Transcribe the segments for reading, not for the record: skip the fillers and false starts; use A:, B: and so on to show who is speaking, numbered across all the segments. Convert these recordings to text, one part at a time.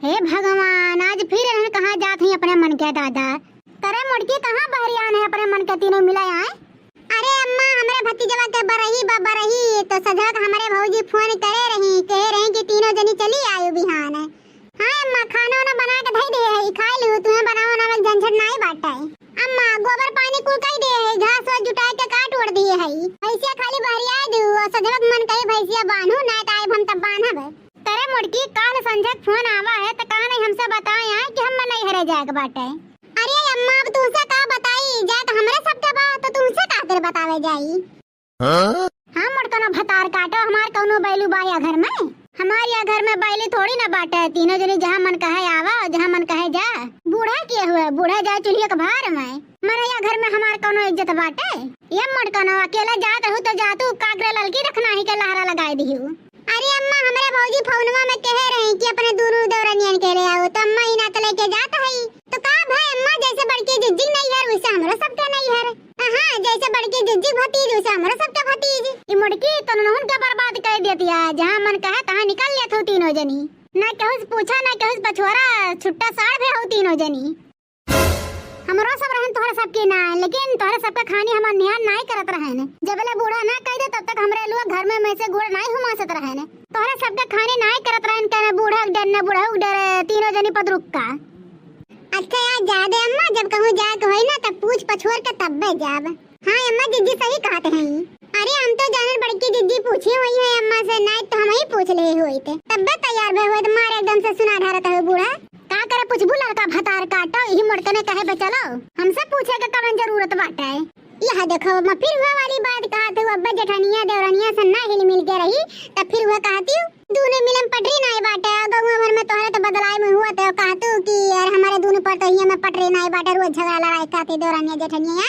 A: हे भगवान, आज फिर इन्हें कहाँ जात ही अपने मन के दादा। करे मुड़की कहाँ बहरियान है अपने मन के तीनों मिला आए। अरे अम्मा, हमारे भतीजवा के बरही तो सजक हमारे भौजी फोन करे रही, कह रही कि तीनों जनी चली आयु बिहान। हाँ अम्मा, खाना वाना बना के धई दे है, खा लू, तुम्हें बनाओ ना झंझट नहीं बाटा है। अम्मा, गोबर पानी कुल कई दे है, घास वास जुटाए के काट उड़ दिए है, भैंसिया खाली बहरिया दू और सजक मन कही भैंसिया बांधू ना ताई हम तब बांधब। करे मुड़की, काल संजय फोन आवा है तो कहा नहीं हमसे बताए हैं कि हम नहीं हरे जाएगा बाटे। अरे अम्मा, अब तुमसे का बताई जा, तो हमारे सबके बात तो तुमसे का तेरे बतावे जाई। हाँ मुड़कनो भतार काटो, हमार कौनो बैलू बाया घर में, हमारे यहाँ घर में बैली थोड़ी ना बाटे। तीनों जनी जहाँ मन कहे आवा और जहाँ मन कहे जा। बूढ़ा किए हुए बूढ़ा जाए चूल्हे के भार में, मरे यहाँ घर में हमार कौनो इज्जत बाटे। ये मुड़कनो अकेला जात रहू तो जातू, कागरे ललकी रखना ही के लहरा लगाए दिहू। अरे अम्मा, हमारे भौजी फोनवा में कह रही कि अपने दोनों दौरनियन के ले आओ, तो अम्मा ही ना तो लेके जात है। तो का भाई अम्मा, जैसे बड़की जिज्जी नहीं है वैसे हमरा सबके नहीं है। हाँ, जैसे बड़की जिज्जी भतीज वैसे हमरा सबके भतीज। ई मुड़की तो नहुन के बर्बाद कर देती है, जहाँ मन कहे तहाँ निकल लेत हो तीनों जनी। ना कहूँ पूछा ना कहूँ पछोरा, छुट्टा साड़ भी हो तीनों जनी। हमरो सब रहन तोहरा सबके ना, लेकिन तोहरा सबका खानी हमार निहान नहीं करत रहन। जबले बूढ़ा ना कह दे तब तक हमरे लोग घर में से गुड़ नहीं हुमासत रहन। तोहरा सबका खानी नहीं करत रहन, कहने बूढ़ा डर न बूढ़ा डर, तीनों जनी पदरुक्का। अच्छा यार जादे अम्मा, जब कहूँ जाए होई ना तब पूछ पछोर के तब बे जाब। हाँ अम्मा, जिज्जी सही कहते हैं। अरे हम तो जानन बड़की जिज्जी पूछी हुई है अम्मा से, नहीं तो हम ही पूछ ले हुई थे। तब बे तैयार भे हुए तो मारे एकदम से सुना ढारत है बूढ़ा। का करे पूछबू लड़का भतार काटो, यही मुड़कने कहे बे चलो, हमसे पूछे के कवन जरूरत बाटे। यह देखो मैं फिर हुआ वाली बात कहा था, अब्बा जेठानिया देवरानिया से ना हिल मिल के रही, तब फिर हुआ कहती हूँ दोनों मिलन पटरी नहीं बाटे। गाँव भर में तोहरे तो बदलाव में हुआ तो कहतू कि यार हमारे दोनों पर तो में पटरी नहीं बाटे, रोज झगड़ा लड़ाई कहती देवरानिया जेठानिया।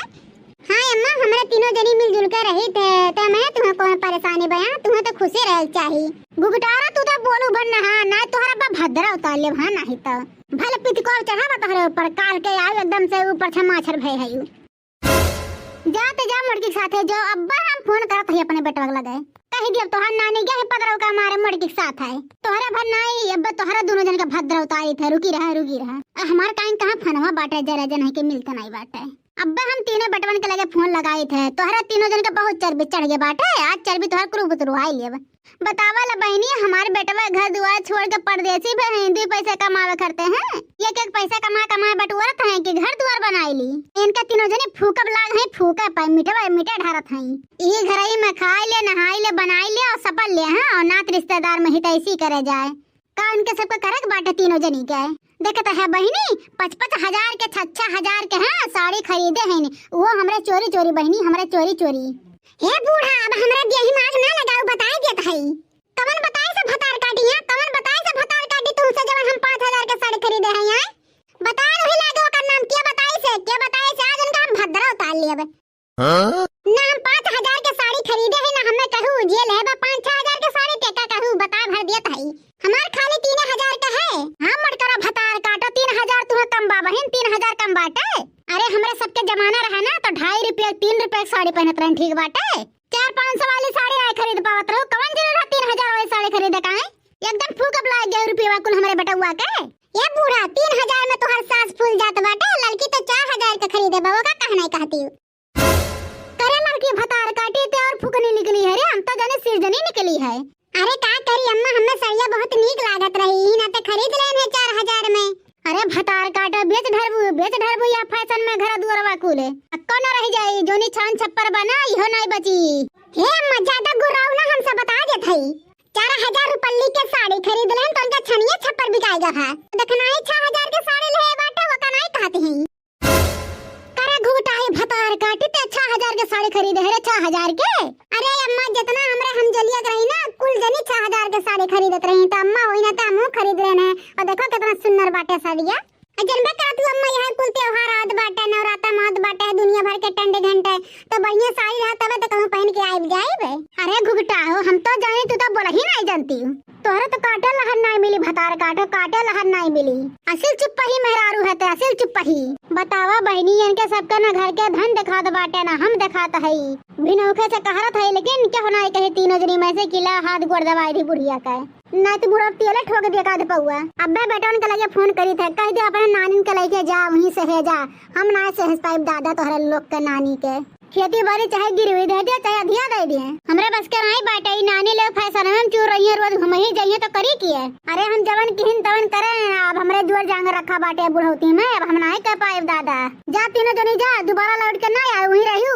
A: हाँ अम्मा, हमारे तीनों जनी मिलजुल कर रही थे, मैं तुम्हें कोई परेशानी बया, तुम्हें तो खुशी रह चाहिए। गुगटारा तू तो बोलू बनना, हाँ ना तोहरा बा भद्रा उतार ले, हाँ नहीं तो भले पितकोर चढ़ावा तोहरे ऊपर, काल के आयु एकदम से ऊपर छमाछर भय है। जाते जा मुड़की के साथे जो, अब्बा हम फोन करत है अपने बेटवा लगे, कह दिया तोहर नानी गए पदरव का हमारे मुड़की के साथ है, तोहरा भर नहीं अब्बा, तोहरा दोनों जन का भद्रा उतारी थे, रुकी रहा। हमारे काइन कहाँ फनवा बाटे, जरा जन है के मिलता नहीं बाटे। अब्बा हम तीनों बेटवन के लगे फोन लगाए थे, तोहरा तीनों जन का बहुत चर्बी चढ़ गए बाटे, आज चर्बी तोहर क्रू बुतरुआई लेब। बतावा ला बहनी, हमारे बेटवा घर दुआर छोड़ के परदेसी भी हिंदी पैसे कमावे करते हैं, एक पैसा कमा बटुआरत हैं कि घर दुआर बनाई ली। इनका तीनों जने फूकब लाग है, फूका पर मीठा ढारत हैं। ये घर ही में खाए ले, नहाई ले, बनाई ले और सपल ले, हैं और नात रिश्तेदार में हित ऐसी करे जाए का उनके सबका करक बाटे तीनों जनी के। देखता है बहनी 55 हजार के 6 हजार के हैं साड़ी खरीदे हैं, वो हमरे चोरी बहनी, हमरे चोरी। हे बूढ़ा, अब हमरा देही मार ना लगाओ, बताए देत है कवन बताए से भतार काटी है, कवन बताए से भतार काटी तुमसे जब हम 5 हजार के साड़ी खरीदे हैं यार, बता रही लागे ओकर नाम के बताए से आज उनका हम भद्रा उतार लेब। ना हम 5 हजार के साड़ी खरीदे है, ना हमें कहू जेल है 5-6 हजार के साड़ी ते का कहू बता भर देत है, हमार खाली 3 हजार का है। हां मटकरा भतार काटो, 3 हजार तुम्हें कम बा बहन, 3 हजार कम बाटे। अरे हमरे सबके जमाना रहा ना तो 2.5 रुपया 3 रुपया साड़ी पहनत रहन, ठीक बाटे। 400-500 वाली साड़ी नहीं खरीद पावत रहो, कवन जरूरत 3 हजार वाली साड़ी खरीदे का है, एकदम फूकब लाग गए रुपया कुल हमरे बेटवा के। ये बूढ़ा 3 हजार में तो हर सांस फूल जात बाटे, लड़की तो 4 हजार के खरीदे बाबा का कहना कहती हूँ। करे लड़की भतार काटी ते और फूकनी निकली है रे, हम तो जाने सिरजनी निकली है। अरे का करी अम्मा, हमें सड़िया बहुत नीक लागत रही, ना तो खरीद लेन है 4 हजार में। अरे भतार काटो, बेच ढरबू या फैशन में घर दुआरवा कुले अक्को न रह जाई, जोनी छान छप्पर बना इहो नहीं बची। हे अम्मा, ज्यादा गुराऊ ना, हमसे बता देत हई 4 हजार रुपये के साड़ी खरीद लेन तो उनका छनिया छप्पर बिकाएगा है, देखना है 6 हजार के साड़ी ले बाटे वो का नहीं कहते हैं। करे घुटाई भतार काटी ते 6 हजार के साड़ी खरीदे है रे, 6 हजार के। अरे अम्मा, जितना हमरे हम जलिया रही ना कुल जनी 6 हजार के साड़ी खरीदत रही, तो अम्मा वही ना तो हम खरीद रहे हैं, और देखो कितना सुंदर बाटे साड़िया। जनबे का तू अम्मा, यहाँ कुल त्योहार आत बाटे, नवरात्र मात बाटे, दुनिया भर के टंडे घंटे, तो बढ़िया साड़ी रहा तबे तो कहूं पहन के आइब जाइबे। अरे घुघटा हो, हम तो जाने तू तो बोला ही नहीं जानती हूँ, तोहरा तो काटे लहर नहीं मिली, भतार काटो काटे लहर नहीं मिली, असिल चुप्पा ही मेहरारू है तो असिल चुप्पा ही। बतावा बहनी, इनके सबका ना घर के धन दिखात बाटे ना हम दिखात है, बिनौखे से कहरत है, लेकिन क्या होना है कहे तीनों जनी में से किला हाथ गोड़ दवाई दी बुढ़िया का। ना तो बुढ़ा तेले ठोक दिया का पौआ। अब्बे बेटा उनके लगे फोन करी थे, कह दे अपने नानी के लेके जा, वहीं से है जा। हम ना सहज पाइप दादा तोहरे लोग के नानी के खेती बाड़ी चाहे गिरवी दे दे चाहे अधिया दे दिए, हमरे बस के नहीं बाटे। नानी लोग फैशन में चूर रही है, रोज हम ही जाइए तो करी किए। अरे हम जवन किहिन तवन करे, अब हमरे जोर जांग रखा बाटे बुढ़ौती में, अब हम नहीं कह पाए दादा। जा तीनों जनी जा, दोबारा लौट के ना आए, वहीं रहू।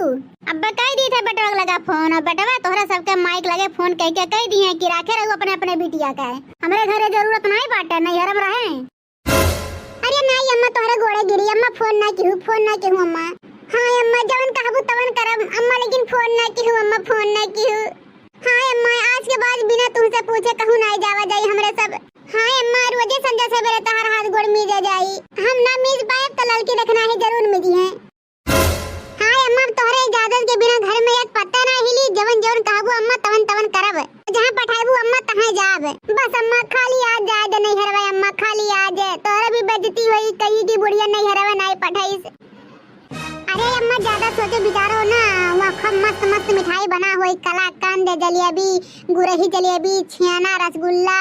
A: अब कह दी थे बेटा लगा फोन, और बेटा तोहरा सबके माइक लगे फोन कह के कह दिए कि राखे रहू अपने अपने बिटिया का। हमरे घरे जरूरत नहीं बाटे, नहीं हरम रहे। अरे नहीं अम्मा तोहरे गोड़े गिरी, अम्मा फोन ना कहू, फोन ना कहू अम्मा। हाँ अम्मा जवन कहबू तवन करब अम्मा, लेकिन फोन ना कहू अम्मा, फोन ना कहू। हाँ अम्मा आज के बाद बिना तुमसे पूछे कहूँ नहीं जावा जाई हमरे सब। हाँ अम्मा रोजे संजय से बेरे तहार हाथ गोड़ मिजे जाई, हम ना मिल पाए तो लड़की देखना है जरूर मिली है। हाँ अम्मा तोहरे इजाजत के बिना घर में एक पत्ता ना हिली, जवन जवन कहबू अम्मा तवन तवन करब, जहाँ पठाबू अम्मा तहाँ जाब। बस अम्मा खाली आज जाए दे नहीं हरवा अम्मा, खाली आज तोहरा भी बेइज्जती हुई कही की बुढ़िया नहीं हरवा नहीं पठाईस। अरे अम्मा ज्यादा सोचे विचारो ना, वहाँ खूब मस्त मस्त मिठाई बना हुई, कलाकंद, जलेबी, गुरही जलेबी, छियाना, रसगुल्ला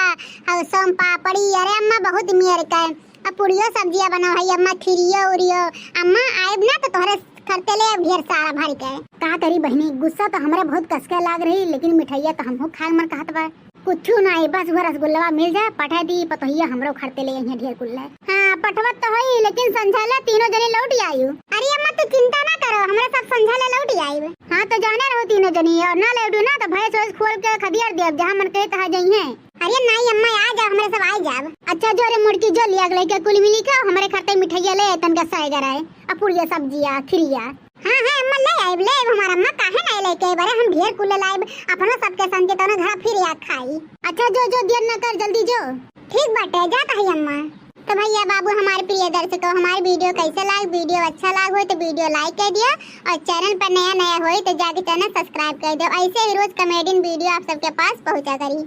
A: और सोम पापड़ी। अरे अम्मा बहुत मियर का है, अब पुड़ियो सब्जियां बना हुई अम्मा, खीरियो उरियो। अम्मा आएब ना तो तोहरे करते ले ढेर सारा भर के। कहा करी बहनी, गुस्सा तो हमारे बहुत कसके लाग रही, लेकिन मिठाइया तो हमहू खाए मन कहत बा। कुछ नहीं, बस वो रसगुल्ला मिल जाए पठा दी पतोहिया हमरो खड़ते ले यहाँ ढेर कुल्ला। हाँ पठवत तो है, लेकिन संझाला तीनों जने लौट आयु। अरे अम्मा तू चिंता ना करो, हमरा सब संझाला लौट आयु। हाँ तो जाने रहो तीनों जनी, और ना लौटू ना तो भैंस वैस खोल के खदियार देव, जहाँ मन कहे तहाँ जाइए। अरे नहीं अम्मा आ जाओ, हमरे सब आ जाओ। अच्छा जो रे मुड़की जो लिया लेके कुल मिली का हमारे खड़ते मिठाइया ले तनका साइगर है, अपुड़िया सब्जिया खिरिया। हाँ हाँ अम्मा ले आइब हमारा अम्मा, काहे नहीं लेके बारे हम ढेर कुल लाइब, अपना सबके संग तो घर फिर या खाई। अच्छा जो जो देर न कर, जल्दी जो। ठीक बाटे जाता है अम्मा। तो भैया बाबू हमारे प्रिय दर्शकों, हमारी वीडियो कैसे लाग, वीडियो अच्छा लाग हो तो वीडियो लाइक कर दिया, और चैनल पर नया हो तो जाके चैनल सब्सक्राइब कर दो। ऐसे ही रोज कॉमेडी वीडियो आप सबके पास पहुंचा करी।